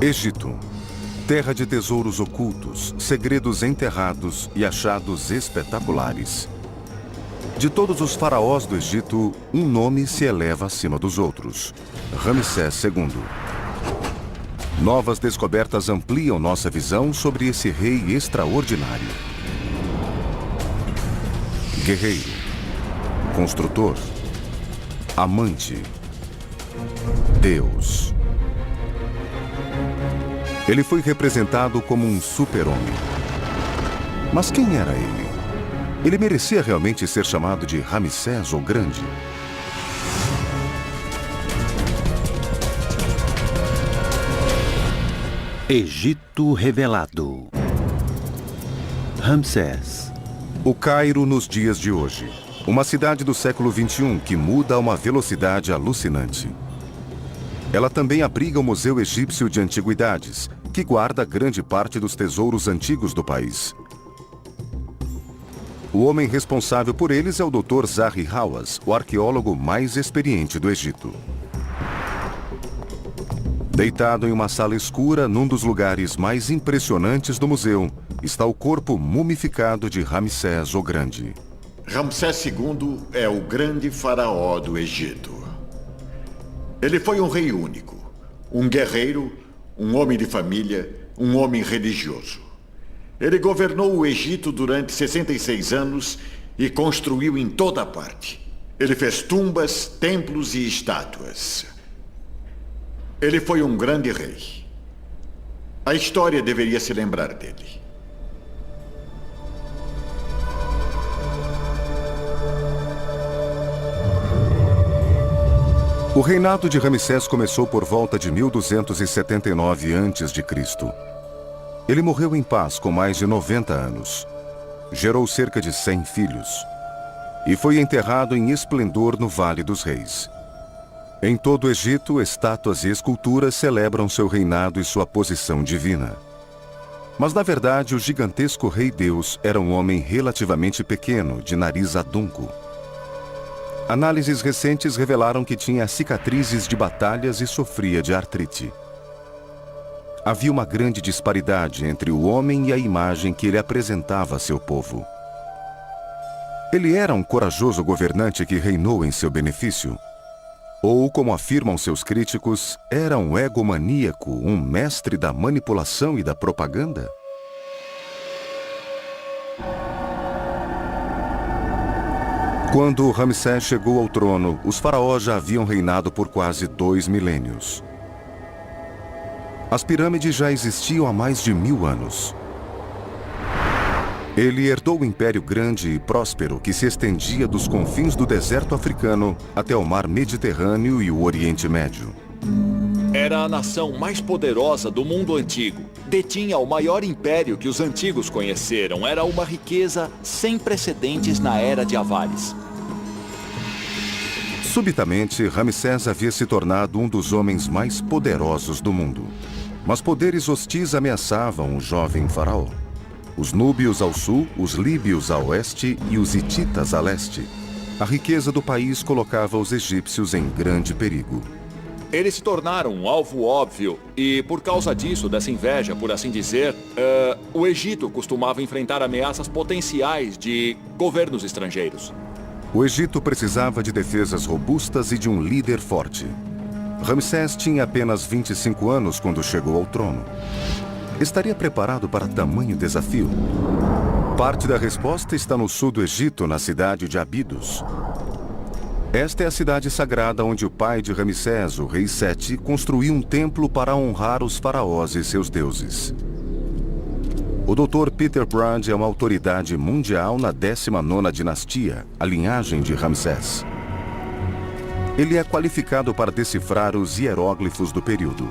Egito. Terra de tesouros ocultos, segredos enterrados e achados espetaculares. De todos os faraós do Egito, um nome se eleva acima dos outros: Ramsés II. Novas descobertas ampliam nossa visão sobre esse rei extraordinário. Guerreiro, construtor, amante, Deus. Ele foi representado como um super-homem. Mas quem era ele? Ele merecia realmente ser chamado de Ramsés o Grande? Egito revelado. Ramsés. O Cairo nos dias de hoje. Uma cidade do século XXI que muda a uma velocidade alucinante. Ela também abriga o Museu Egípcio de Antiguidades, que guarda grande parte dos tesouros antigos do país. O homem responsável por eles é o Dr. Zahi Hawass, o arqueólogo mais experiente do Egito. Deitado em uma sala escura, num dos lugares mais impressionantes do museu, está o corpo mumificado de Ramsés o Grande. Ramsés II é o grande faraó do Egito. Ele foi um rei único, um guerreiro, um homem de família, um homem religioso. Ele governou o Egito durante 66 anos e construiu em toda parte. Ele fez tumbas, templos e estátuas. Ele foi um grande rei. A história deveria se lembrar dele. O reinado de Ramsés começou por volta de 1279 a.C. Ele morreu em paz com mais de 90 anos. Gerou cerca de 100 filhos. E foi enterrado em esplendor no Vale dos Reis. Em todo o Egito, estátuas e esculturas celebram seu reinado e sua posição divina. Mas, na verdade, o gigantesco Rei Deus era um homem relativamente pequeno, de nariz adunco. Análises recentes revelaram que tinha cicatrizes de batalhas e sofria de artrite. Havia uma grande disparidade entre o homem e a imagem que ele apresentava a seu povo. Ele era um corajoso governante que reinou em seu benefício? Ou, como afirmam seus críticos, era um egomaníaco, um mestre da manipulação e da propaganda? Quando Ramsés chegou ao trono, os faraós já haviam reinado por quase 2 milênios. As pirâmides já existiam há mais de 1000 anos. Ele herdou um império grande e próspero que se estendia dos confins do deserto africano até o mar Mediterrâneo e o Oriente Médio. Era a nação mais poderosa do mundo antigo. Detinha o maior império que os antigos conheceram. Era uma riqueza sem precedentes na Era de Avares. Subitamente, Ramsés havia se tornado um dos homens mais poderosos do mundo. Mas poderes hostis ameaçavam o jovem faraó. Os núbios ao sul, os líbios a oeste e os hititas a leste. A riqueza do país colocava os egípcios em grande perigo. Eles se tornaram um alvo óbvio e, por causa disso, dessa inveja, por assim dizer, o Egito costumava enfrentar ameaças potenciais de governos estrangeiros. O Egito precisava de defesas robustas e de um líder forte. Ramsés tinha apenas 25 anos quando chegou ao trono. Estaria preparado para tamanho desafio? Parte da resposta está no sul do Egito, na cidade de Abidos. Esta é a cidade sagrada onde o pai de Ramsés, o rei Sete, construiu um templo para honrar os faraós e seus deuses. O Dr. Peter Brand é uma autoridade mundial na 19ª dinastia, a linhagem de Ramsés. Ele é qualificado para decifrar os hieróglifos do período.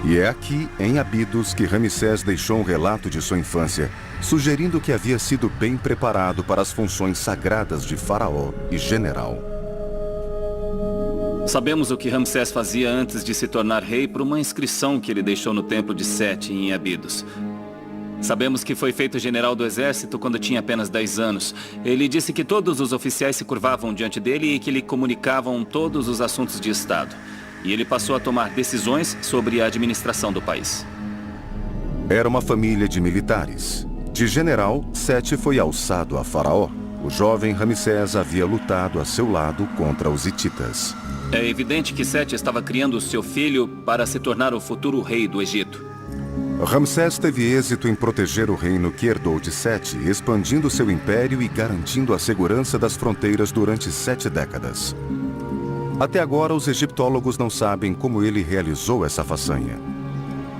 E é aqui, em Abidos, que Ramsés deixou um relato de sua infância, sugerindo que havia sido bem preparado para as funções sagradas de faraó e general. Sabemos o que Ramsés fazia antes de se tornar rei por uma inscrição que ele deixou no templo de Sete, em Abidos. Sabemos que foi feito general do exército quando tinha apenas 10 anos. Ele disse que todos os oficiais se curvavam diante dele e que lhe comunicavam todos os assuntos de Estado. E ele passou a tomar decisões sobre a administração do país. Era uma família de militares. De general, Sete foi alçado a faraó. O jovem Ramsés havia lutado a seu lado contra os hititas. É evidente que Sete estava criando seu filho para se tornar o futuro rei do Egito. Ramsés teve êxito em proteger o reino que herdou de Sete, expandindo seu império e garantindo a segurança das fronteiras durante 7 décadas. Até agora, os egiptólogos não sabem como ele realizou essa façanha.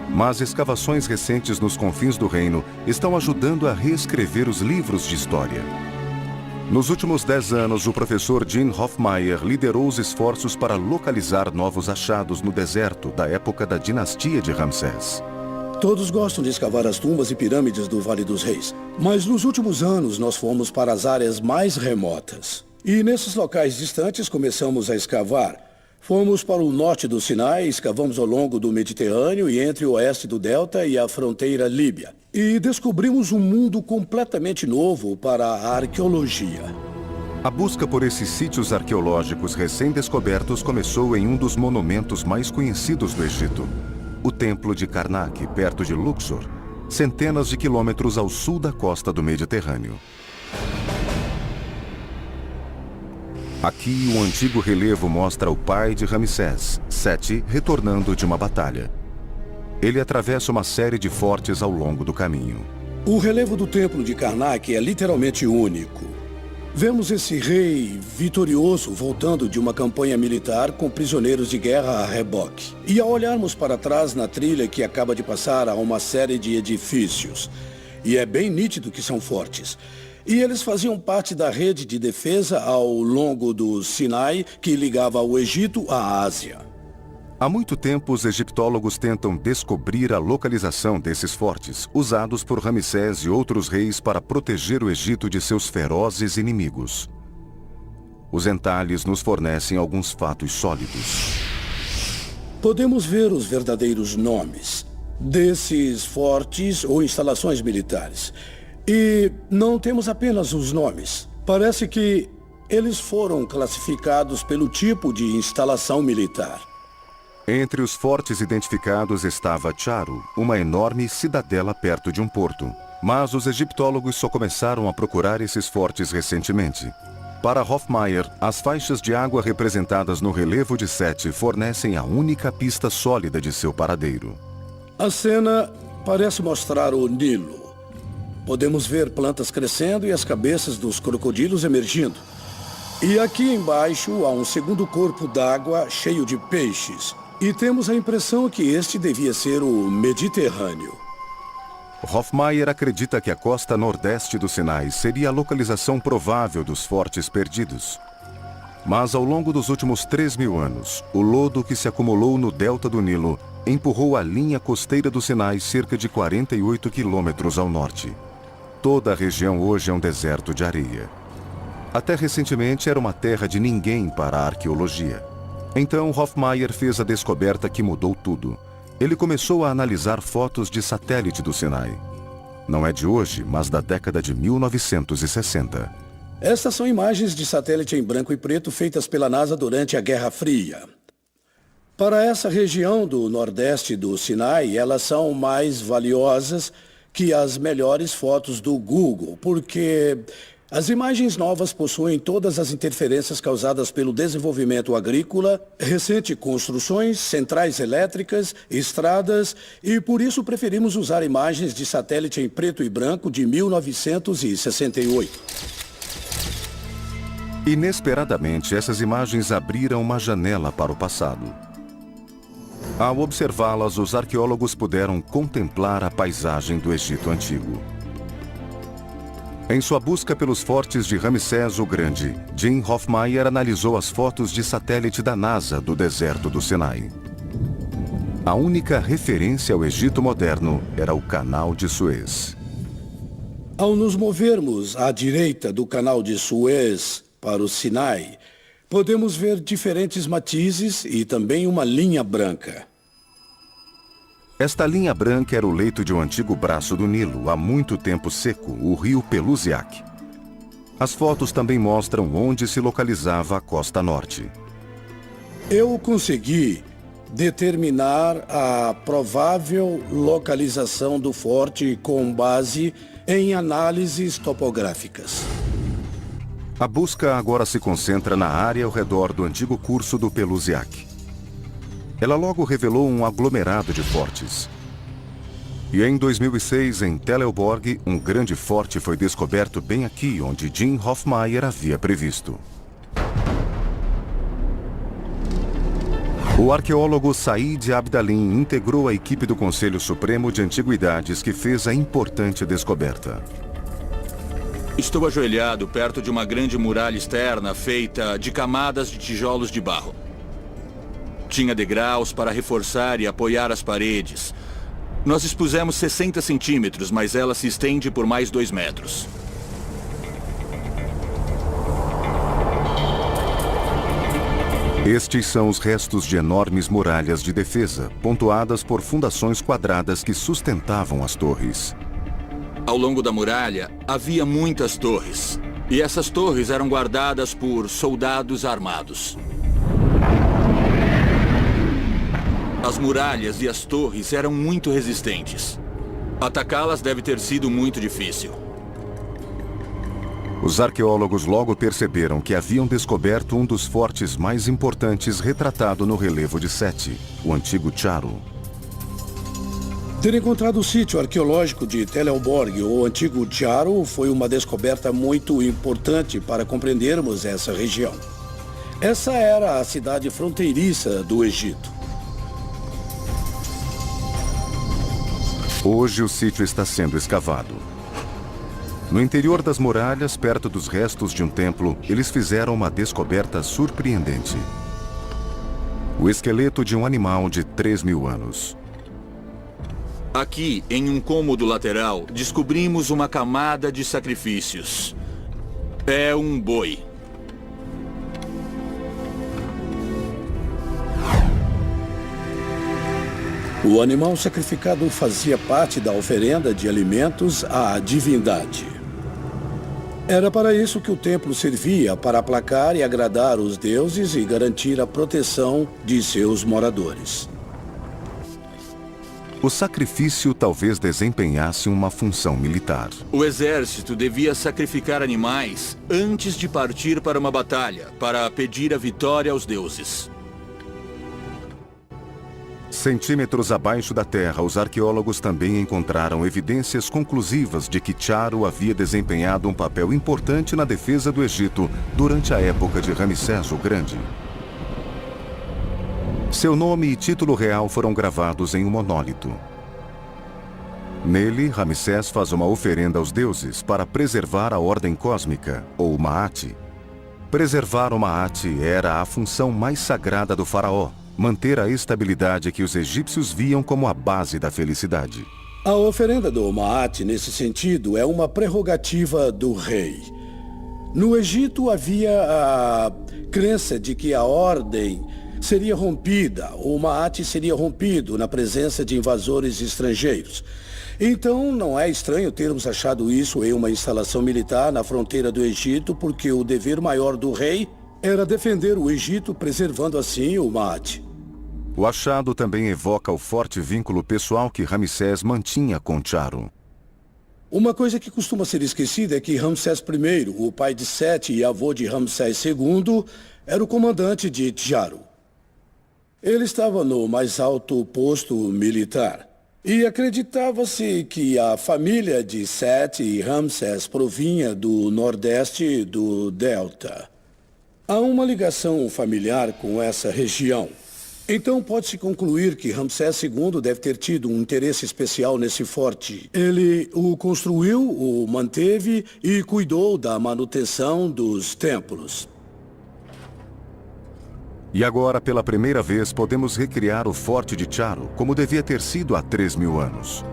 Mas escavações recentes nos confins do reino estão ajudando a reescrever os livros de história. Nos últimos 10 anos, o professor Gene Hofmeier liderou os esforços para localizar novos achados no deserto da época da dinastia de Ramsés. Todos gostam de escavar as tumbas e pirâmides do Vale dos Reis, mas nos últimos anos nós fomos para as áreas mais remotas. E nesses locais distantes começamos a escavar. Fomos para o norte do Sinai, escavamos ao longo do Mediterrâneo e entre o oeste do Delta e a fronteira líbia. E descobrimos um mundo completamente novo para a arqueologia. A busca por esses sítios arqueológicos recém-descobertos começou em um dos monumentos mais conhecidos do Egito. O Templo de Karnak, perto de Luxor, centenas de quilômetros ao sul da costa do Mediterrâneo. Aqui, um antigo relevo mostra o pai de Ramsés, Sete, retornando de uma batalha. Ele atravessa uma série de fortes ao longo do caminho. O relevo do Templo de Karnak é literalmente único. Vemos esse rei vitorioso voltando de uma campanha militar com prisioneiros de guerra a reboque. E ao olharmos para trás na trilha que acaba de passar, há uma série de edifícios. E é bem nítido que são fortes. E eles faziam parte da rede de defesa ao longo do Sinai que ligava o Egito à Ásia. Há muito tempo, os egiptólogos tentam descobrir a localização desses fortes, usados por Ramsés e outros reis para proteger o Egito de seus ferozes inimigos. Os entalhes nos fornecem alguns fatos sólidos. Podemos ver os verdadeiros nomes desses fortes ou instalações militares. E não temos apenas os nomes. Parece que eles foram classificados pelo tipo de instalação militar. Entre os fortes identificados estava Charu, uma enorme cidadela perto de um porto. Mas os egiptólogos só começaram a procurar esses fortes recentemente. Para Hofmeier, as faixas de água representadas no relevo de Sete fornecem a única pista sólida de seu paradeiro. A cena parece mostrar o Nilo. Podemos ver plantas crescendo e as cabeças dos crocodilos emergindo. E aqui embaixo há um segundo corpo d'água cheio de peixes. E temos a impressão que este devia ser o Mediterrâneo. Hofmeier acredita que a costa nordeste do Sinai seria a localização provável dos fortes perdidos. Mas ao longo dos últimos 3.000 anos, o lodo que se acumulou no delta do Nilo empurrou a linha costeira do Sinai cerca de 48 quilômetros ao norte. Toda a região hoje é um deserto de areia. Até recentemente era uma terra de ninguém para a arqueologia. Então Hofmeier fez a descoberta que mudou tudo. Ele começou a analisar fotos de satélite do Sinai. Não é de hoje, mas da década de 1960. Estas são imagens de satélite em branco e preto feitas pela NASA durante a Guerra Fria. Para essa região do nordeste do Sinai, elas são mais valiosas que as melhores fotos do Google, porque as imagens novas possuem todas as interferências causadas pelo desenvolvimento agrícola, recente construções, centrais elétricas, estradas, e por isso preferimos usar imagens de satélite em preto e branco de 1968. Inesperadamente, essas imagens abriram uma janela para o passado. Ao observá-las, os arqueólogos puderam contemplar a paisagem do Egito Antigo. Em sua busca pelos fortes de Ramsés o Grande, Gene Hofmeier analisou as fotos de satélite da NASA do deserto do Sinai. A única referência ao Egito moderno era o Canal de Suez. Ao nos movermos à direita do Canal de Suez para o Sinai, podemos ver diferentes matizes e também uma linha branca. Esta linha branca era o leito de um antigo braço do Nilo, há muito tempo seco, o rio Pelusiac. As fotos também mostram onde se localizava a costa norte. Eu consegui determinar a provável localização do forte com base em análises topográficas. A busca agora se concentra na área ao redor do antigo curso do Pelusiac. Ela logo revelou um aglomerado de fortes. E em 2006, em Teleborg, um grande forte foi descoberto bem aqui onde Jim Hofmeier havia previsto. O arqueólogo Said Abdalin integrou a equipe do Conselho Supremo de Antiguidades que fez a importante descoberta. Estou ajoelhado perto de uma grande muralha externa feita de camadas de tijolos de barro. Tinha degraus para reforçar e apoiar as paredes. Nós expusemos 60 centímetros, mas ela se estende por mais 2 metros. Estes são os restos de enormes muralhas de defesa, pontuadas por fundações quadradas que sustentavam as torres. Ao longo da muralha, havia muitas torres. E essas torres eram guardadas por soldados armados. As muralhas e as torres eram muito resistentes. Atacá-las deve ter sido muito difícil. Os arqueólogos logo perceberam que haviam descoberto um dos fortes mais importantes retratado no relevo de Sete, o antigo Charo. Ter encontrado o sítio arqueológico de Teleborg, ou antigo Charo, foi uma descoberta muito importante para compreendermos essa região. Essa era a cidade fronteiriça do Egito. Hoje o sítio está sendo escavado. No interior das muralhas, perto dos restos de um templo, eles fizeram uma descoberta surpreendente. O esqueleto de um animal de 3.000 anos. Aqui, em um cômodo lateral, descobrimos uma camada de sacrifícios. É um boi. O animal sacrificado fazia parte da oferenda de alimentos à divindade. Era para isso que o templo servia, para aplacar e agradar os deuses e garantir a proteção de seus moradores. O sacrifício talvez desempenhasse uma função militar. O exército devia sacrificar animais antes de partir para uma batalha, para pedir a vitória aos deuses. Centímetros abaixo da terra, os arqueólogos também encontraram evidências conclusivas de que Charo havia desempenhado um papel importante na defesa do Egito durante a época de Ramsés o Grande. Seu nome e título real foram gravados em um monólito. Nele, Ramsés faz uma oferenda aos deuses para preservar a ordem cósmica, ou Maat. Preservar o Maat era a função mais sagrada do faraó, manter a estabilidade que os egípcios viam como a base da felicidade. A oferenda do Maat, nesse sentido, é uma prerrogativa do rei. No Egito havia a crença de que a ordem seria rompida, o Maat seria rompido na presença de invasores estrangeiros. Então, não é estranho termos achado isso em uma instalação militar na fronteira do Egito, porque o dever maior do rei era defender o Egito, preservando assim o Maat. O achado também evoca o forte vínculo pessoal que Ramsés mantinha com Charo. Uma coisa que costuma ser esquecida é que Ramsés I, o pai de Sete e avô de Ramsés II, era o comandante de Charo. Ele estava no mais alto posto militar. E acreditava-se que a família de Sete e Ramsés provinha do nordeste do Delta. Há uma ligação familiar com essa região. Então pode-se concluir que Ramsés II deve ter tido um interesse especial nesse forte. Ele o construiu, o manteve e cuidou da manutenção dos templos. E agora, pela primeira vez, podemos recriar o forte de Charo como devia ter sido há 3.000 anos.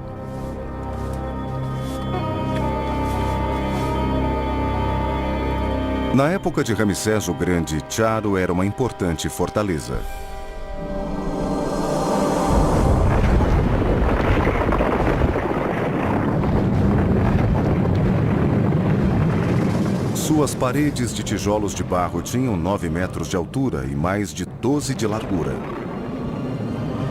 Na época de Ramsés o Grande, Charo era uma importante fortaleza. Suas paredes de tijolos de barro tinham 9 metros de altura e mais de 12 de largura.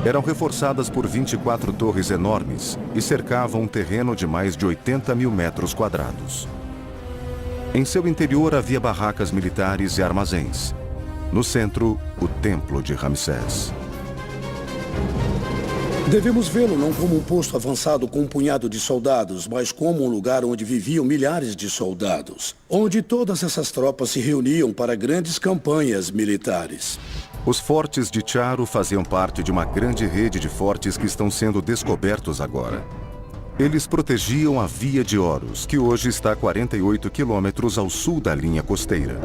Eram reforçadas por 24 torres enormes e cercavam um terreno de mais de 80 mil metros quadrados. Em seu interior havia barracas militares e armazéns. No centro, o Templo de Ramsés. Devemos vê-lo não como um posto avançado com um punhado de soldados, mas como um lugar onde viviam milhares de soldados, onde todas essas tropas se reuniam para grandes campanhas militares. Os fortes de Charo faziam parte de uma grande rede de fortes que estão sendo descobertos agora. Eles protegiam a Via de Horus, que hoje está a 48 quilômetros ao sul da linha costeira.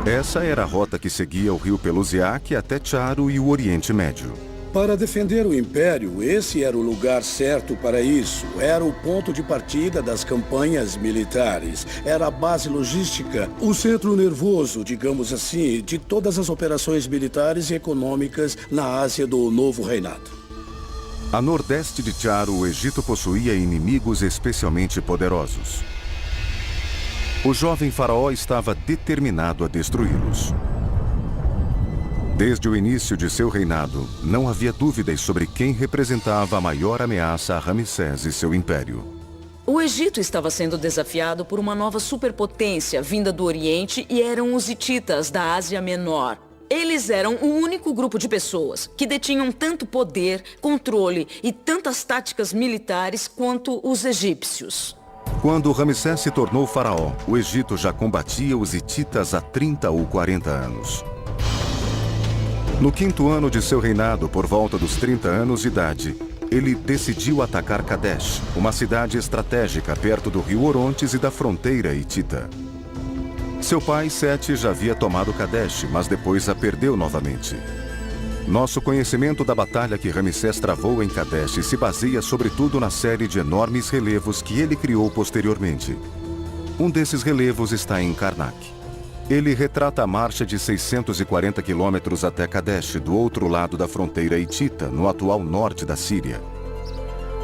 Essa era a rota que seguia o rio Pelusiac até Charo e o Oriente Médio. Para defender o Império, esse era o lugar certo para isso. Era o ponto de partida das campanhas militares. Era a base logística, o centro nervoso, digamos assim, de todas as operações militares e econômicas na Ásia do Novo Reinado. A nordeste de Charo, o Egito possuía inimigos especialmente poderosos. O jovem faraó estava determinado a destruí-los. Desde o início de seu reinado, não havia dúvidas sobre quem representava a maior ameaça a Ramsés e seu império. O Egito estava sendo desafiado por uma nova superpotência vinda do Oriente e eram os hititas da Ásia Menor. Eles eram o único grupo de pessoas que detinham tanto poder, controle e tantas táticas militares quanto os egípcios. Quando Ramsés se tornou faraó, o Egito já combatia os hititas há 30 ou 40 anos. No 5º ano de seu reinado, por volta dos 30 anos de idade, ele decidiu atacar Kadesh, uma cidade estratégica perto do rio Orontes e da fronteira hitita. Seu pai, Sete, já havia tomado Kadesh, mas depois a perdeu novamente. Nosso conhecimento da batalha que Ramsés travou em Kadesh se baseia sobretudo na série de enormes relevos que ele criou posteriormente. Um desses relevos está em Karnak. Ele retrata a marcha de 640 quilômetros até Kadesh, do outro lado da fronteira hitita, no atual norte da Síria.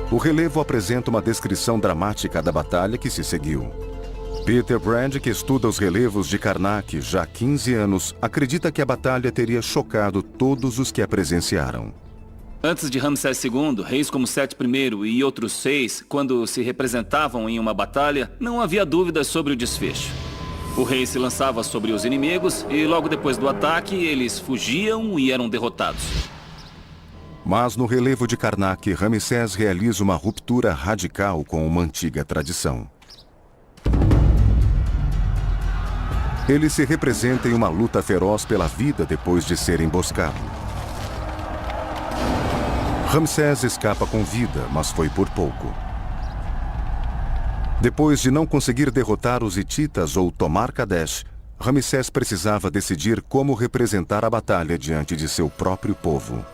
O relevo apresenta uma descrição dramática da batalha que se seguiu. Peter Brand, que estuda os relevos de Karnak já há 15 anos, acredita que a batalha teria chocado todos os que a presenciaram. Antes de Ramsés II, reis como Sete I e outros 6, quando se representavam em uma batalha, não havia dúvidas sobre o desfecho. O rei se lançava sobre os inimigos e logo depois do ataque eles fugiam e eram derrotados. Mas no relevo de Karnak, Ramsés realiza uma ruptura radical com uma antiga tradição. Ele se representa em uma luta feroz pela vida depois de ser emboscado. Ramsés escapa com vida, mas foi por pouco. Depois de não conseguir derrotar os hititas ou tomar Kadesh, Ramsés precisava decidir como representar a batalha diante de seu próprio povo.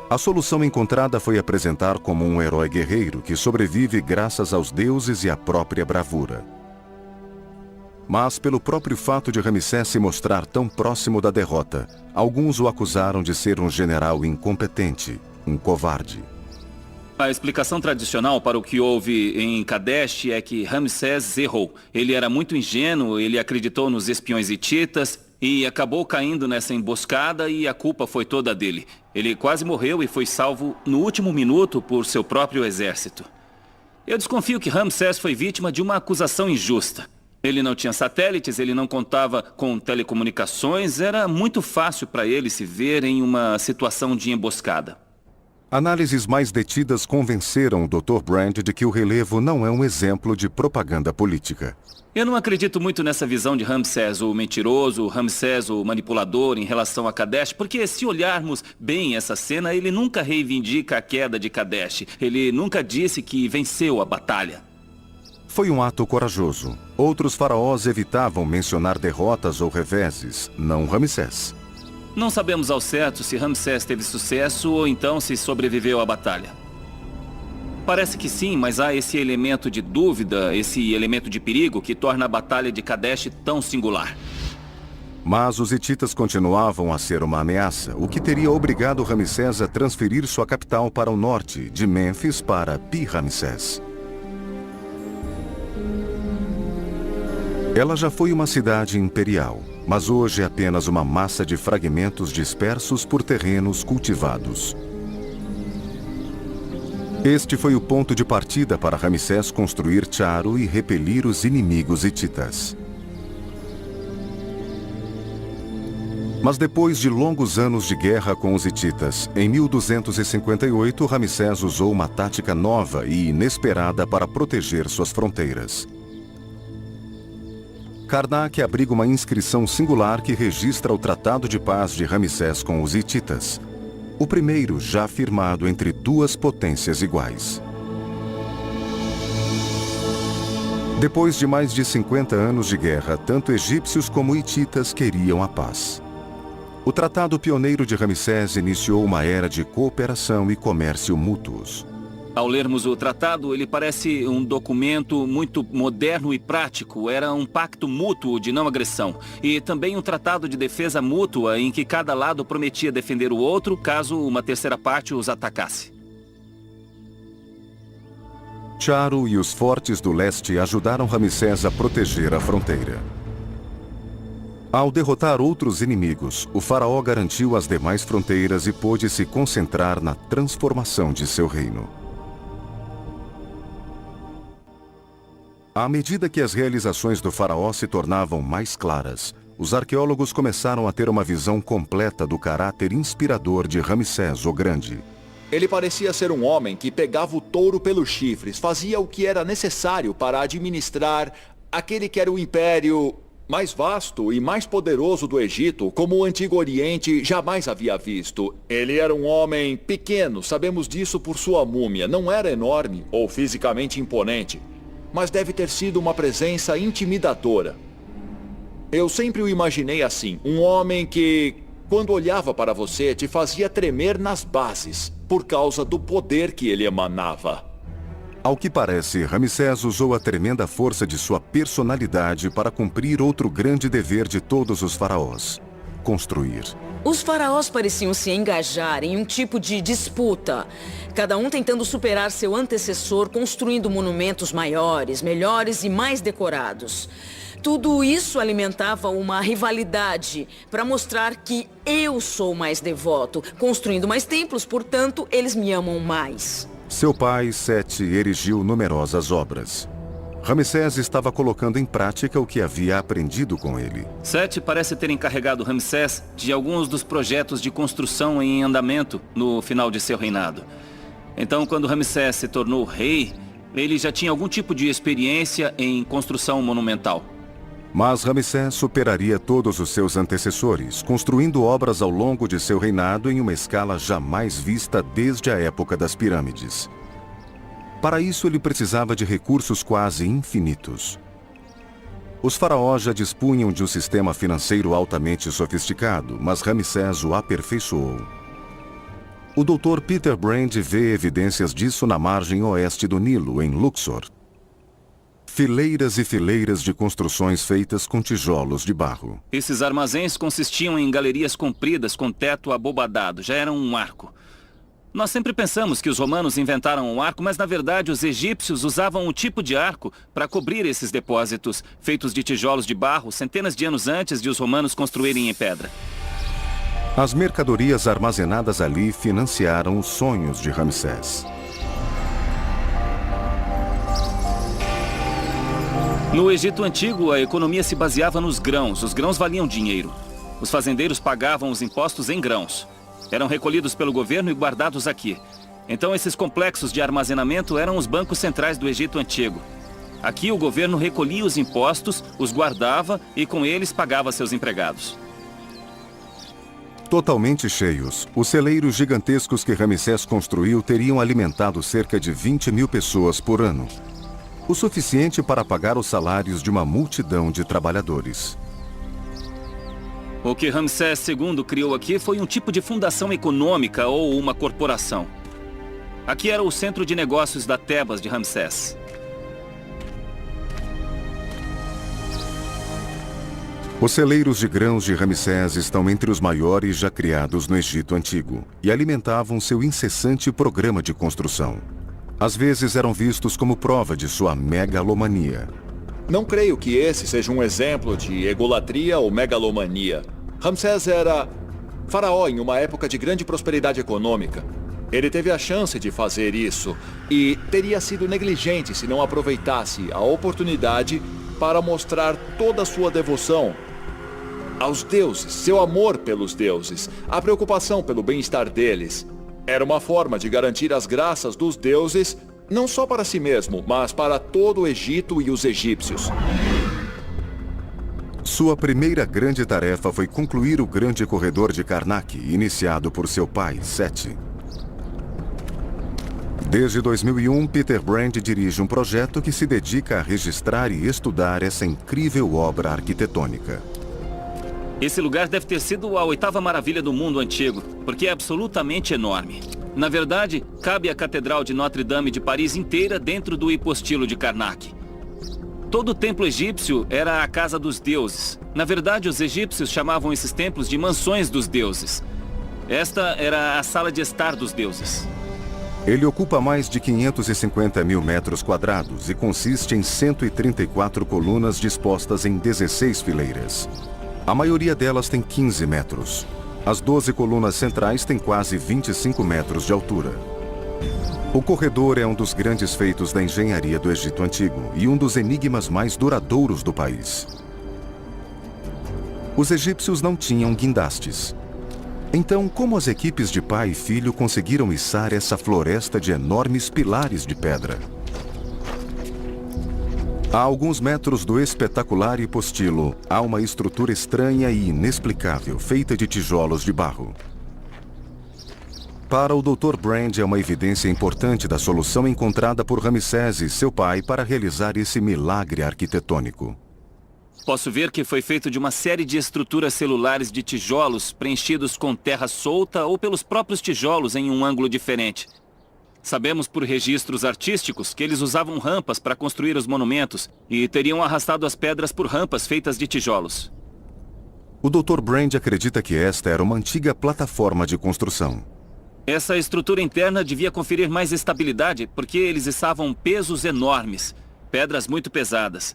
A solução encontrada foi apresentar como um herói guerreiro que sobrevive graças aos deuses e à própria bravura. Mas pelo próprio fato de Ramsés se mostrar tão próximo da derrota, alguns o acusaram de ser um general incompetente, um covarde. A explicação tradicional para o que houve em Kadesh é que Ramsés errou. Ele era muito ingênuo, ele acreditou nos espiões hititas e acabou caindo nessa emboscada e a culpa foi toda dele. Ele quase morreu e foi salvo no último minuto por seu próprio exército. Eu desconfio que Ramsés foi vítima de uma acusação injusta. Ele não tinha satélites, ele não contava com telecomunicações, era muito fácil para ele se ver em uma situação de emboscada. Análises mais detidas convenceram o Dr. Brand de que o relevo não é um exemplo de propaganda política. Eu não acredito muito nessa visão de Ramsés, o mentiroso, Ramsés, o manipulador em relação a Kadesh, porque se olharmos bem essa cena, ele nunca reivindica a queda de Kadesh. Ele nunca disse que venceu a batalha. Foi um ato corajoso. Outros faraós evitavam mencionar derrotas ou reveses, não Ramsés. Não sabemos ao certo se Ramsés teve sucesso ou então se sobreviveu à batalha. Parece que sim, mas há esse elemento de dúvida, esse elemento de perigo que torna a Batalha de Kadesh tão singular. Mas os hititas continuavam a ser uma ameaça, o que teria obrigado Ramsés a transferir sua capital para o norte, de Mênfis para Pi-Ramsés. Ela já foi uma cidade imperial, mas hoje é apenas uma massa de fragmentos dispersos por terrenos cultivados. Este foi o ponto de partida para Ramsés construir Charo e repelir os inimigos hititas. Mas depois de longos anos de guerra com os hititas, em 1258 Ramsés usou uma tática nova e inesperada para proteger suas fronteiras. Karnak abriga uma inscrição singular que registra o Tratado de Paz de Ramsés com os hititas, o primeiro já firmado entre duas potências iguais. Depois de mais de 50 anos de guerra, tanto egípcios como hititas queriam a paz. O Tratado Pioneiro de Ramsés iniciou uma era de cooperação e comércio mútuos. Ao lermos o tratado, ele parece um documento muito moderno e prático. Era um pacto mútuo de não agressão. E também um tratado de defesa mútua em que cada lado prometia defender o outro caso uma terceira parte os atacasse. Charo e os fortes do leste ajudaram Ramsés a proteger a fronteira. Ao derrotar outros inimigos, o faraó garantiu as demais fronteiras e pôde se concentrar na transformação de seu reino. À medida que as realizações do faraó se tornavam mais claras, os arqueólogos começaram a ter uma visão completa do caráter inspirador de Ramsés o Grande. Ele parecia ser um homem que pegava o touro pelos chifres, fazia o que era necessário para administrar aquele que era o império mais vasto e mais poderoso do Egito, como o Antigo Oriente jamais havia visto. Ele era um homem pequeno, sabemos disso por sua múmia. Não era enorme ou fisicamente imponente, mas deve ter sido uma presença intimidadora. Eu sempre o imaginei assim, um homem que, quando olhava para você, te fazia tremer nas bases, por causa do poder que ele emanava. Ao que parece, Ramsés usou a tremenda força de sua personalidade para cumprir outro grande dever de todos os faraós: construir. Os faraós pareciam se engajar em um tipo de disputa, cada um tentando superar seu antecessor, construindo monumentos maiores, melhores e mais decorados. Tudo isso alimentava uma rivalidade para mostrar que eu sou mais devoto, construindo mais templos, portanto, eles me amam mais. Seu pai, Sete, erigiu numerosas obras. Ramsés estava colocando em prática o que havia aprendido com ele. Sete parece ter encarregado Ramsés de alguns dos projetos de construção em andamento no final de seu reinado. Então, quando Ramsés se tornou rei, ele já tinha algum tipo de experiência em construção monumental. Mas Ramsés superaria todos os seus antecessores, construindo obras ao longo de seu reinado em uma escala jamais vista desde a época das pirâmides. Para isso, ele precisava de recursos quase infinitos. Os faraós já dispunham de um sistema financeiro altamente sofisticado, mas Ramsés o aperfeiçoou. O Dr. Peter Brand vê evidências disso na margem oeste do Nilo, em Luxor. Fileiras e fileiras de construções feitas com tijolos de barro. Esses armazéns consistiam em galerias compridas com teto abobadado, já eram um arco. Nós sempre pensamos que os romanos inventaram um arco, mas na verdade os egípcios usavam um tipo de arco para cobrir esses depósitos, feitos de tijolos de barro, centenas de anos antes de os romanos construírem em pedra. As mercadorias armazenadas ali financiaram os sonhos de Ramsés. No Egito Antigo, a economia se baseava nos grãos. Os grãos valiam dinheiro. Os fazendeiros pagavam os impostos em grãos. Eram recolhidos pelo governo e guardados aqui. Então, esses complexos de armazenamento eram os bancos centrais do Egito Antigo. Aqui, o governo recolhia os impostos, os guardava e, com eles, pagava seus empregados. Totalmente cheios, os celeiros gigantescos que Ramsés construiu teriam alimentado cerca de 20 mil pessoas por ano. O suficiente para pagar os salários de uma multidão de trabalhadores. O que Ramsés II criou aqui foi um tipo de fundação econômica ou uma corporação. Aqui era o centro de negócios da Tebas de Ramsés. Os celeiros de grãos de Ramsés estão entre os maiores já criados no Egito Antigo e alimentavam seu incessante programa de construção. Às vezes eram vistos como prova de sua megalomania. Não creio que esse seja um exemplo de egolatria ou megalomania. Ramsés era faraó em uma época de grande prosperidade econômica. Ele teve a chance de fazer isso e teria sido negligente se não aproveitasse a oportunidade para mostrar toda a sua devoção aos deuses, seu amor pelos deuses, a preocupação pelo bem-estar deles. Era uma forma de garantir as graças dos deuses, não só para si mesmo, mas para todo o Egito e os egípcios. Sua primeira grande tarefa foi concluir o grande corredor de Karnak, iniciado por seu pai, Sete. Desde 2001, Peter Brand dirige um projeto que se dedica a registrar e estudar essa incrível obra arquitetônica. Esse lugar deve ter sido a 8ª maravilha do mundo antigo, porque é absolutamente enorme. Na verdade, cabe a Catedral de Notre-Dame de Paris inteira dentro do hipostilo de Karnak. Todo o templo egípcio era a casa dos deuses. Na verdade, os egípcios chamavam esses templos de mansões dos deuses. Esta era a sala de estar dos deuses. Ele ocupa mais de 550 mil metros quadrados e consiste em 134 colunas dispostas em 16 fileiras. A maioria delas tem 15 metros. As 12 colunas centrais têm quase 25 metros de altura. O corredor é um dos grandes feitos da engenharia do Egito Antigo e um dos enigmas mais duradouros do país. Os egípcios não tinham guindastes. Então, como as equipes de pai e filho conseguiram içar essa floresta de enormes pilares de pedra? A alguns metros do espetacular hipostilo, há uma estrutura estranha e inexplicável, feita de tijolos de barro. Para o Dr. Brand, é uma evidência importante da solução encontrada por Ramsés e seu pai para realizar esse milagre arquitetônico. Posso ver que foi feito de uma série de estruturas celulares de tijolos preenchidos com terra solta ou pelos próprios tijolos em um ângulo diferente. Sabemos por registros artísticos que eles usavam rampas para construir os monumentos e teriam arrastado as pedras por rampas feitas de tijolos. O Dr. Brand acredita que esta era uma antiga plataforma de construção. Essa estrutura interna devia conferir mais estabilidade porque eles içavam pesos enormes, pedras muito pesadas.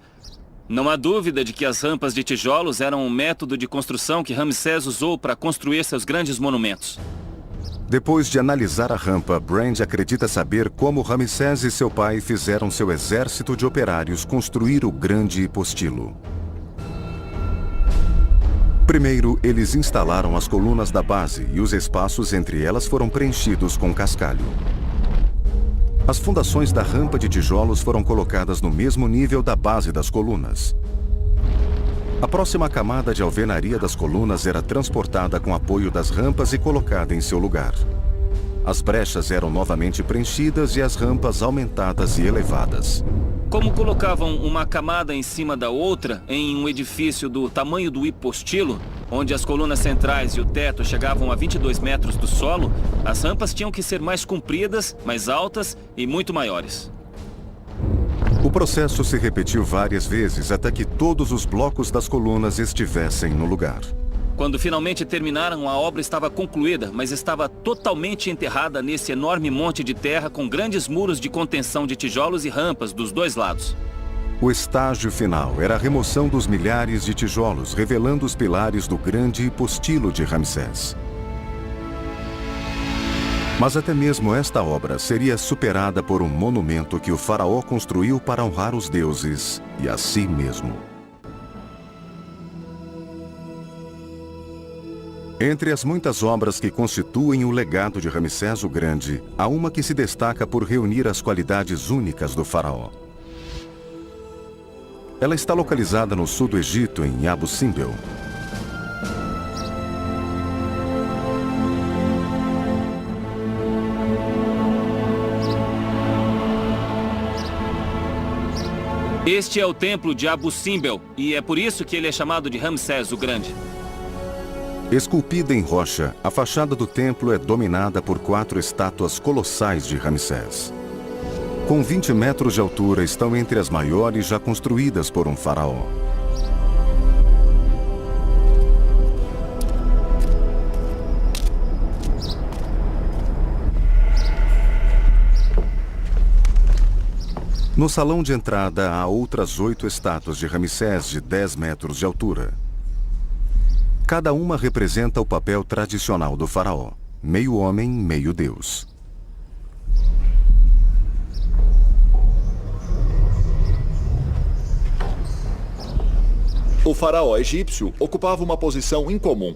Não há dúvida de que as rampas de tijolos eram um método de construção que Ramsés usou para construir seus grandes monumentos. Depois de analisar a rampa, Brand acredita saber como Ramsés e seu pai fizeram seu exército de operários construir o grande hipostilo. Primeiro, eles instalaram as colunas da base e os espaços entre elas foram preenchidos com cascalho. As fundações da rampa de tijolos foram colocadas no mesmo nível da base das colunas. A próxima camada de alvenaria das colunas era transportada com apoio das rampas e colocada em seu lugar. As brechas eram novamente preenchidas e as rampas aumentadas e elevadas. Como colocavam uma camada em cima da outra em um edifício do tamanho do hipostilo, onde as colunas centrais e o teto chegavam a 22 metros do solo, as rampas tinham que ser mais compridas, mais altas e muito maiores. O processo se repetiu várias vezes até que todos os blocos das colunas estivessem no lugar. Quando finalmente terminaram, a obra estava concluída, mas estava totalmente enterrada nesse enorme monte de terra com grandes muros de contenção de tijolos e rampas dos dois lados. O estágio final era a remoção dos milhares de tijolos, revelando os pilares do grande hipostilo de Ramsés. Mas até mesmo esta obra seria superada por um monumento que o faraó construiu para honrar os deuses e a si mesmo. Entre as muitas obras que constituem o legado de Ramsés o Grande, há uma que se destaca por reunir as qualidades únicas do faraó. Ela está localizada no sul do Egito, em Abu Simbel. Este é o templo de Abu Simbel, e é por isso que ele é chamado de Ramsés o Grande. Esculpida em rocha, a fachada do templo é dominada por 4 estátuas colossais de Ramsés. Com 20 metros de altura, estão entre as maiores já construídas por um faraó. No salão de entrada há outras 8 estátuas de Ramsés de 10 metros de altura. Cada uma representa o papel tradicional do faraó, meio homem, meio deus. O faraó egípcio ocupava uma posição incomum.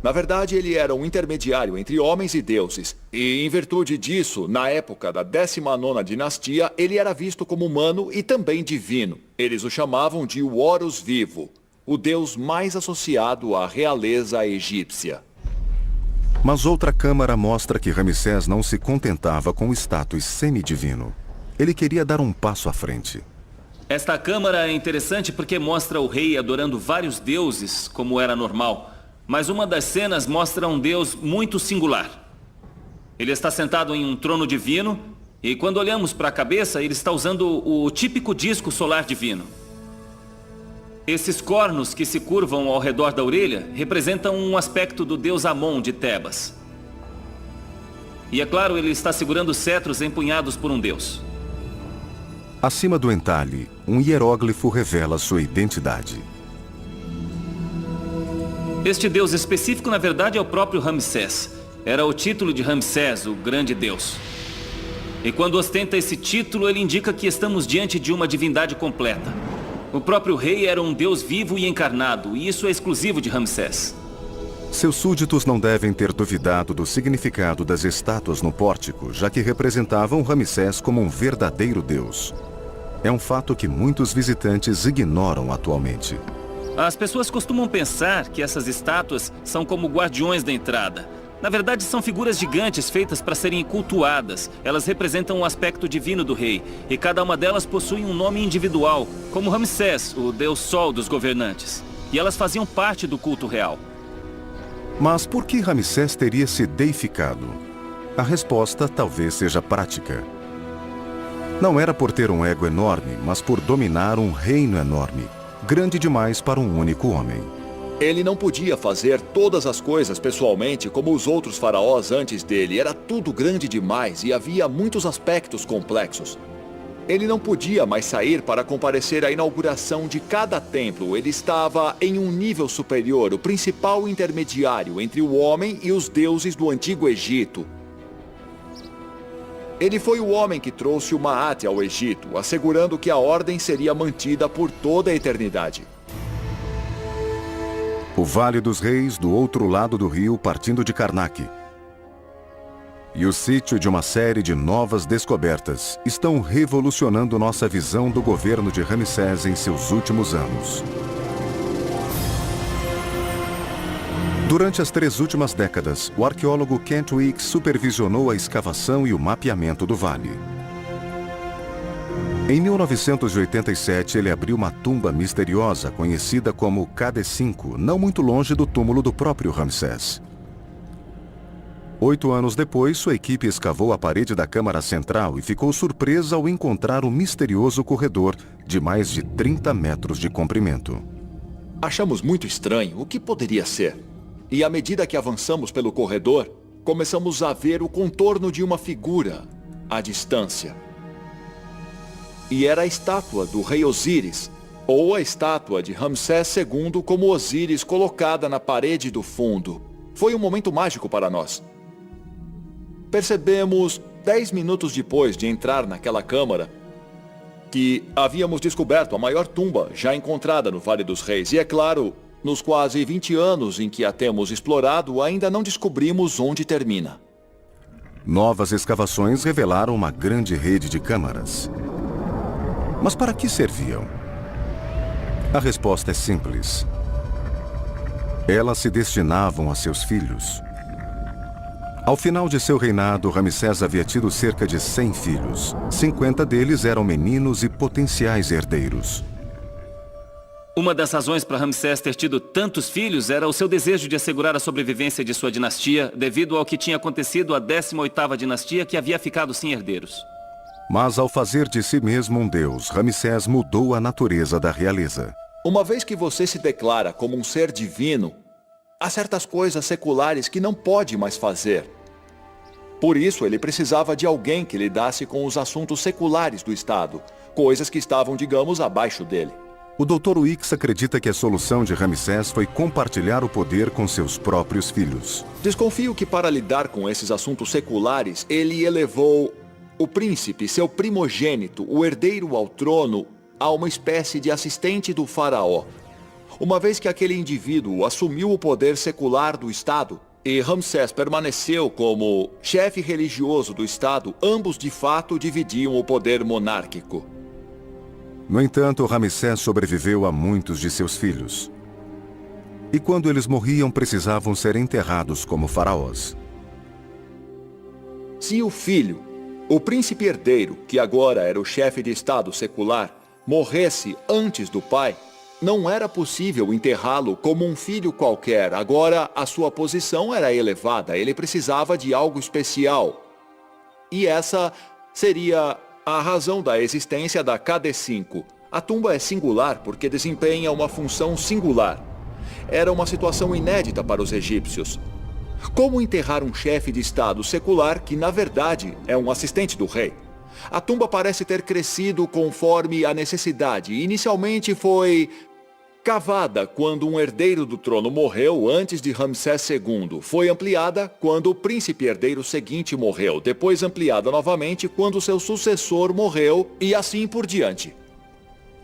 Na verdade, ele era um intermediário entre homens e deuses. E, em virtude disso, na época da 19ª dinastia, ele era visto como humano e também divino. Eles o chamavam de Horus Vivo, o deus mais associado à realeza egípcia. Mas outra câmara mostra que Ramsés não se contentava com o status semidivino. Ele queria dar um passo à frente. Esta câmara é interessante porque mostra o rei adorando vários deuses, como era normal. Mas uma das cenas mostra um deus muito singular. Ele está sentado em um trono divino e quando olhamos para a cabeça, ele está usando o típico disco solar divino. Esses cornos que se curvam ao redor da orelha representam um aspecto do deus Amon de Tebas. E é claro, ele está segurando cetros empunhados por um deus. Acima do entalhe, um hieróglifo revela sua identidade. Este deus específico, na verdade, é o próprio Ramsés. Era o título de Ramsés, o grande deus. E quando ostenta esse título, ele indica que estamos diante de uma divindade completa. O próprio rei era um deus vivo e encarnado, e isso é exclusivo de Ramsés. Seus súditos não devem ter duvidado do significado das estátuas no pórtico, já que representavam Ramsés como um verdadeiro deus. É um fato que muitos visitantes ignoram atualmente. As pessoas costumam pensar que essas estátuas são como guardiões da entrada. Na verdade, são figuras gigantes feitas para serem cultuadas. Elas representam o aspecto divino do rei, e cada uma delas possui um nome individual, como Ramsés, o deus sol dos governantes. E elas faziam parte do culto real. Mas por que Ramsés teria se deificado? A resposta talvez seja prática. Não era por ter um ego enorme, mas por dominar um reino enorme. Grande demais para um único homem. Ele não podia fazer todas as coisas pessoalmente como os outros faraós antes dele. Era tudo grande demais e havia muitos aspectos complexos. Ele não podia mais sair para comparecer à inauguração de cada templo. Ele estava em um nível superior, o principal intermediário entre o homem e os deuses do Antigo Egito. Ele foi o homem que trouxe o Maat ao Egito, assegurando que a ordem seria mantida por toda a eternidade. O Vale dos Reis, do outro lado do rio, partindo de Karnak. E o sítio de uma série de novas descobertas estão revolucionando nossa visão do governo de Ramsés em seus últimos anos. Durante as 3 últimas décadas, o arqueólogo Kent Weeks supervisionou a escavação e o mapeamento do vale. Em 1987, ele abriu uma tumba misteriosa conhecida como KD5, não muito longe do túmulo do próprio Ramsés. 8 anos depois, sua equipe escavou a parede da câmara central e ficou surpresa ao encontrar um misterioso corredor de mais de 30 metros de comprimento. Achamos muito estranho o que poderia ser. E à medida que avançamos pelo corredor, começamos a ver o contorno de uma figura à distância. E era a estátua do rei Osíris, ou a estátua de Ramsés II como Osíris colocada na parede do fundo. Foi um momento mágico para nós. Percebemos, 10 minutos depois de entrar naquela câmara, que havíamos descoberto a maior tumba já encontrada no Vale dos Reis. E é claro, nos quase 20 anos em que a temos explorado, ainda não descobrimos onde termina. Novas escavações revelaram uma grande rede de câmaras. Mas para que serviam? A resposta é simples. Elas se destinavam a seus filhos. Ao final de seu reinado, Ramsés havia tido cerca de 100 filhos. 50 deles eram meninos e potenciais herdeiros. Uma das razões para Ramsés ter tido tantos filhos era o seu desejo de assegurar a sobrevivência de sua dinastia, devido ao que tinha acontecido à 18ª dinastia, que havia ficado sem herdeiros. Mas ao fazer de si mesmo um deus, Ramsés mudou a natureza da realeza. Uma vez que você se declara como um ser divino, há certas coisas seculares que não pode mais fazer. Por isso, ele precisava de alguém que lidasse com os assuntos seculares do Estado, coisas que estavam, digamos, abaixo dele. O Dr. Wicks acredita que a solução de Ramsés foi compartilhar o poder com seus próprios filhos. Desconfio que para lidar com esses assuntos seculares, ele elevou o príncipe, seu primogênito, o herdeiro ao trono, a uma espécie de assistente do faraó. Uma vez que aquele indivíduo assumiu o poder secular do Estado, e Ramsés permaneceu como chefe religioso do Estado, ambos de fato dividiam o poder monárquico. No entanto, Ramsés sobreviveu a muitos de seus filhos. E quando eles morriam, precisavam ser enterrados como faraós. Se o filho, o príncipe herdeiro, que agora era o chefe de Estado secular, morresse antes do pai, não era possível enterrá-lo como um filho qualquer. Agora, a sua posição era elevada, ele precisava de algo especial. E essa seria a razão da existência da KD5. A tumba é singular porque desempenha uma função singular. Era uma situação inédita para os egípcios. Como enterrar um chefe de Estado secular que, na verdade, é um assistente do rei? A tumba parece ter crescido conforme a necessidade. Inicialmente foi cavada quando um herdeiro do trono morreu antes de Ramsés II. Foi ampliada quando o príncipe herdeiro seguinte morreu. Depois ampliada novamente quando seu sucessor morreu e assim por diante.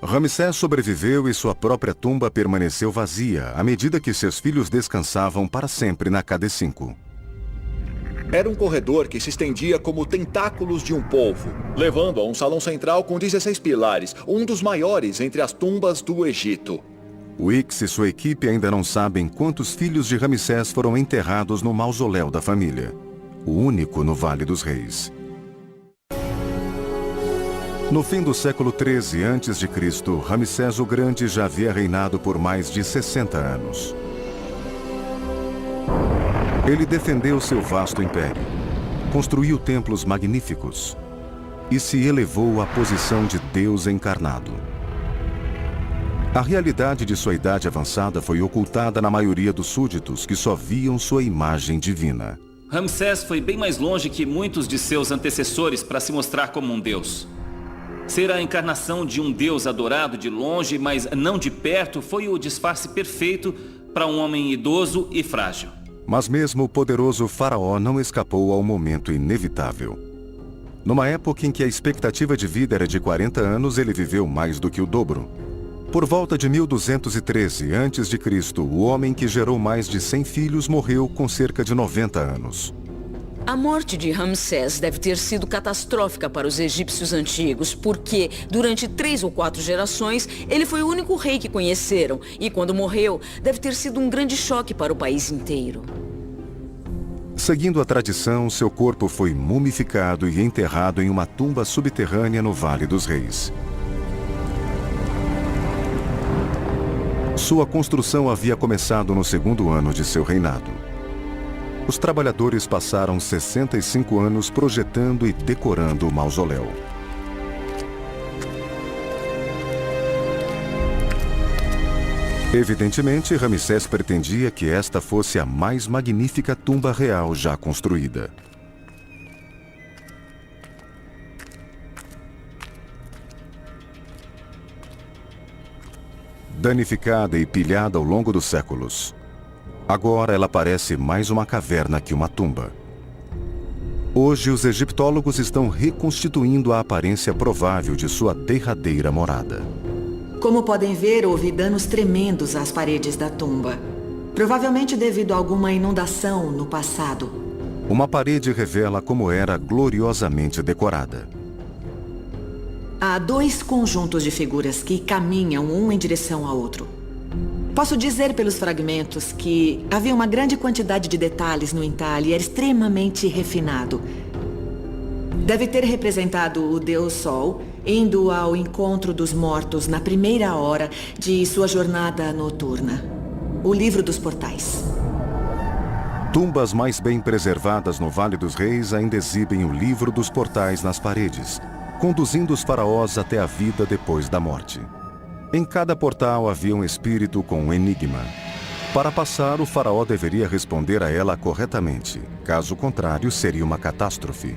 Ramsés sobreviveu e sua própria tumba permaneceu vazia à medida que seus filhos descansavam para sempre na KD5. Era um corredor que se estendia como tentáculos de um polvo, levando a um salão central com 16 pilares, um dos maiores entre as tumbas do Egito. Wicks e sua equipe ainda não sabem quantos filhos de Ramsés foram enterrados no mausoléu da família, o único no Vale dos Reis. No fim do século XIII a.C., Ramsés o Grande já havia reinado por mais de 60 anos. Ele defendeu seu vasto império, construiu templos magníficos e se elevou à posição de Deus encarnado. A realidade de sua idade avançada foi ocultada na maioria dos súditos que só viam sua imagem divina. Ramsés foi bem mais longe que muitos de seus antecessores para se mostrar como um deus. Ser a encarnação de um deus adorado de longe, mas não de perto, foi o disfarce perfeito para um homem idoso e frágil. Mas mesmo o poderoso faraó não escapou ao momento inevitável. Numa época em que a expectativa de vida era de 40 anos, ele viveu mais do que o dobro. Por volta de 1213 a.C., o homem que gerou mais de 100 filhos morreu com cerca de 90 anos. A morte de Ramsés deve ter sido catastrófica para os egípcios antigos, porque, durante 3 ou 4 gerações, ele foi o único rei que conheceram, e quando morreu, deve ter sido um grande choque para o país inteiro. Seguindo a tradição, seu corpo foi mumificado e enterrado em uma tumba subterrânea no Vale dos Reis. Sua construção havia começado no 2º ano de seu reinado. Os trabalhadores passaram 65 anos projetando e decorando o mausoléu. Evidentemente, Ramsés pretendia que esta fosse a mais magnífica tumba real já construída. Danificada e pilhada ao longo dos séculos, agora ela parece mais uma caverna que uma tumba. Hoje, os egiptólogos estão reconstituindo a aparência provável de sua derradeira morada. Como podem ver, houve danos tremendos às paredes da tumba. Provavelmente devido a alguma inundação no passado. Uma parede revela como era gloriosamente decorada. Há 2 conjuntos de figuras que caminham um em direção ao outro. Posso dizer pelos fragmentos que havia uma grande quantidade de detalhes no entalhe e era extremamente refinado. Deve ter representado o Deus Sol indo ao encontro dos mortos na primeira hora de sua jornada noturna. O Livro dos Portais. Tumbas mais bem preservadas no Vale dos Reis ainda exibem o Livro dos Portais nas paredes, conduzindo os faraós até a vida depois da morte. Em cada portal havia um espírito com um enigma. Para passar, o faraó deveria responder a ela corretamente. Caso contrário, seria uma catástrofe.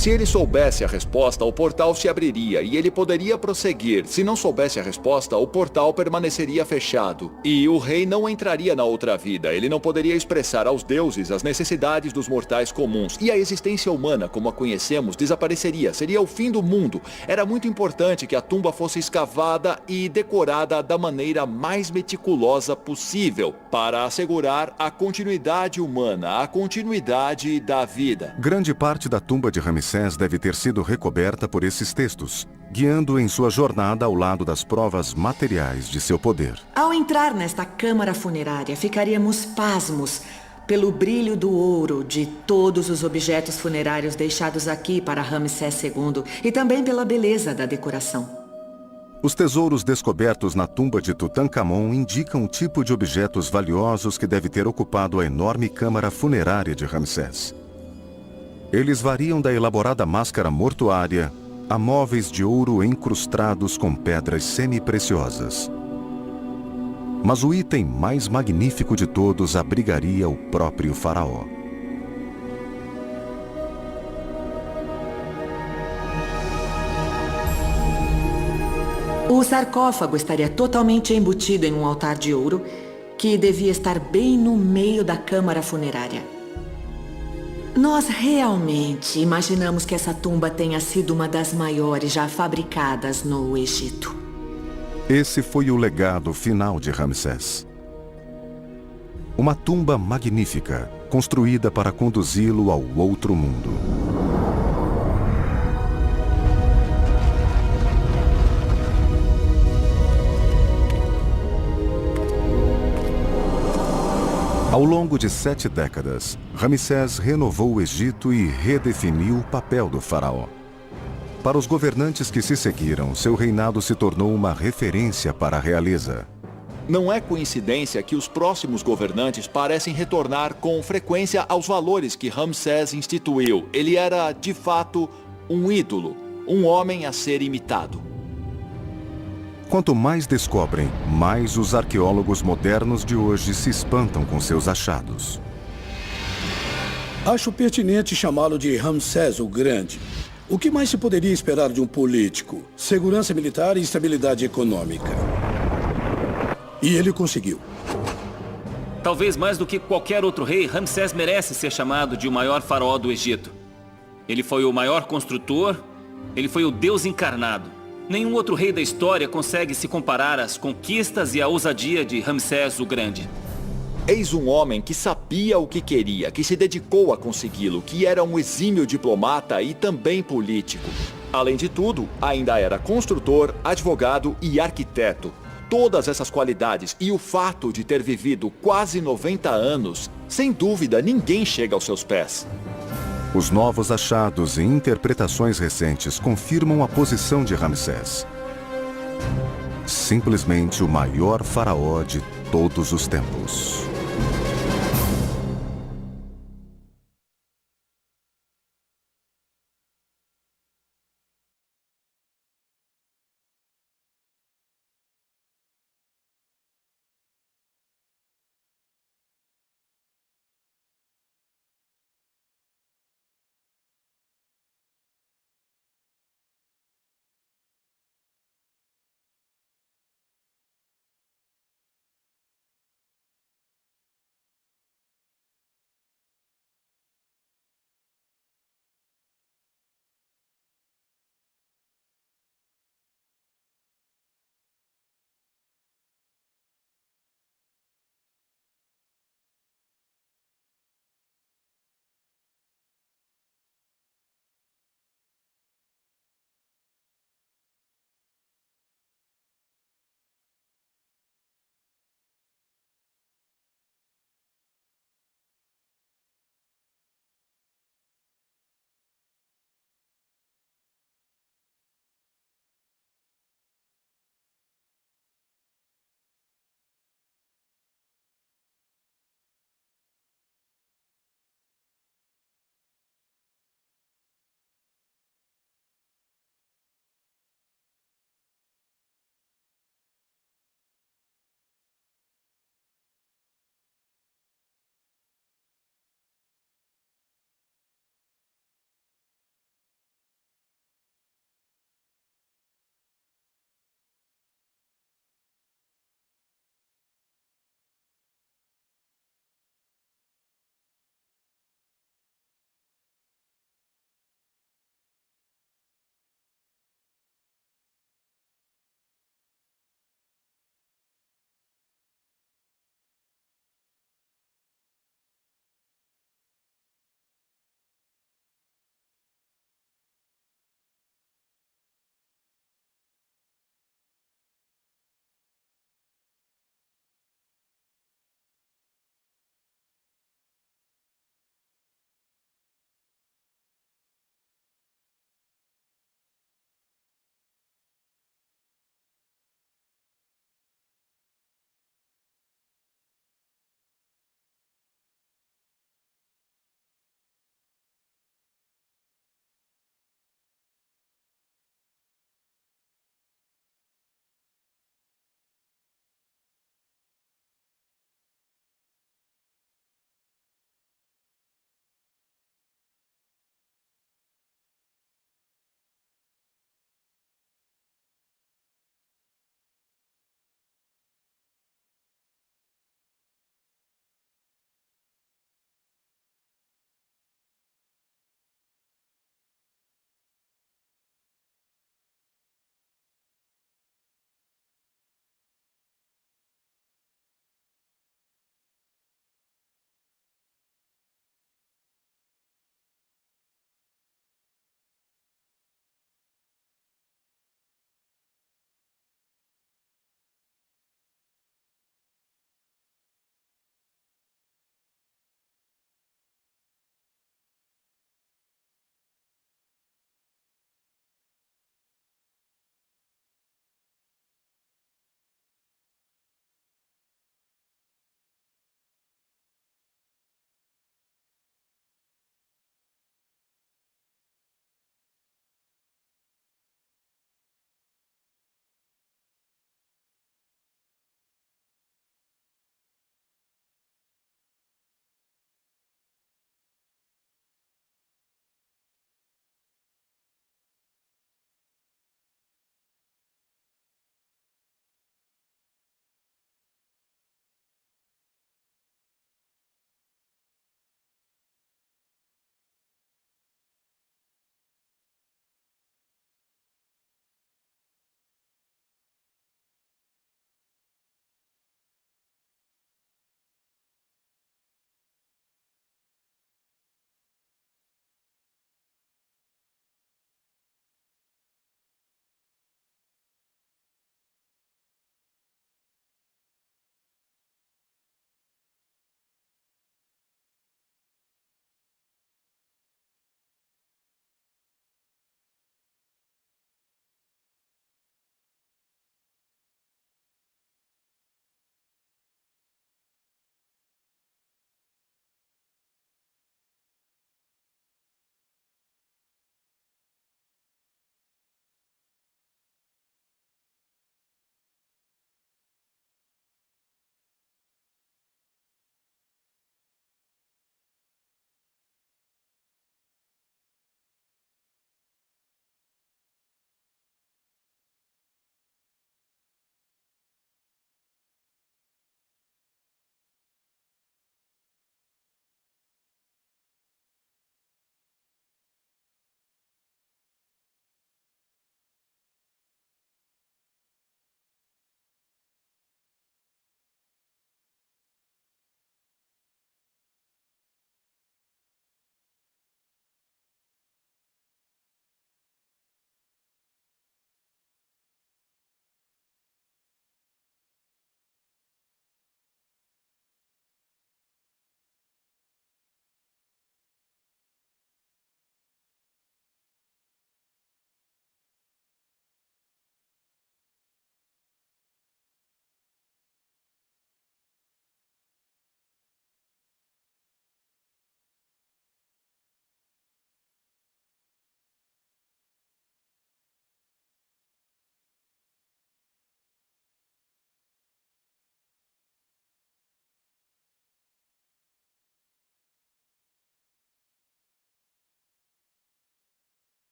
Se ele soubesse a resposta, o portal se abriria e ele poderia prosseguir. Se não soubesse a resposta, o portal permaneceria fechado. E o rei não entraria na outra vida. Ele não poderia expressar aos deuses as necessidades dos mortais comuns. E a existência humana, como a conhecemos, desapareceria. Seria o fim do mundo. Era muito importante que a tumba fosse escavada e decorada da maneira mais meticulosa possível, para assegurar a continuidade humana, a continuidade da vida. Grande parte da tumba de Ramsés deve ter sido recoberta por esses textos, guiando em sua jornada ao lado das provas materiais de seu poder. Ao entrar nesta câmara funerária, ficaríamos pasmos pelo brilho do ouro de todos os objetos funerários deixados aqui para Ramsés II e também pela beleza da decoração. Os tesouros descobertos na tumba de Tutancâmon indicam o tipo de objetos valiosos que deve ter ocupado a enorme câmara funerária de Ramsés. Eles variam da elaborada máscara mortuária a móveis de ouro incrustados com pedras semi-preciosas. Mas o item mais magnífico de todos abrigaria o próprio faraó. O sarcófago estaria totalmente embutido em um altar de ouro que devia estar bem no meio da câmara funerária. Nós realmente imaginamos que essa tumba tenha sido uma das maiores já fabricadas no Egito. Esse foi o legado final de Ramsés. Uma tumba magnífica, construída para conduzi-lo ao outro mundo. Ao longo de 7 décadas, Ramsés renovou o Egito e redefiniu o papel do faraó. Para os governantes que se seguiram, seu reinado se tornou uma referência para a realeza. Não é coincidência que os próximos governantes parecem retornar com frequência aos valores que Ramsés instituiu. Ele era, de fato, um ídolo, um homem a ser imitado. Quanto mais descobrem, mais os arqueólogos modernos de hoje se espantam com seus achados. Acho pertinente chamá-lo de Ramsés o Grande. O que mais se poderia esperar de um político? Segurança militar e estabilidade econômica. E ele conseguiu. Talvez mais do que qualquer outro rei, Ramsés merece ser chamado de o maior faraó do Egito. Ele foi o maior construtor, ele foi o Deus encarnado. Nenhum outro rei da história consegue se comparar às conquistas e à ousadia de Ramsés o Grande. Eis um homem que sabia o que queria, que se dedicou a consegui-lo, que era um exímio diplomata e também político. Além de tudo, ainda era construtor, advogado e arquiteto. Todas essas qualidades e o fato de ter vivido quase 90 anos, sem dúvida ninguém chega aos seus pés. Os novos achados e interpretações recentes confirmam a posição de Ramsés. Simplesmente o maior faraó de todos os tempos.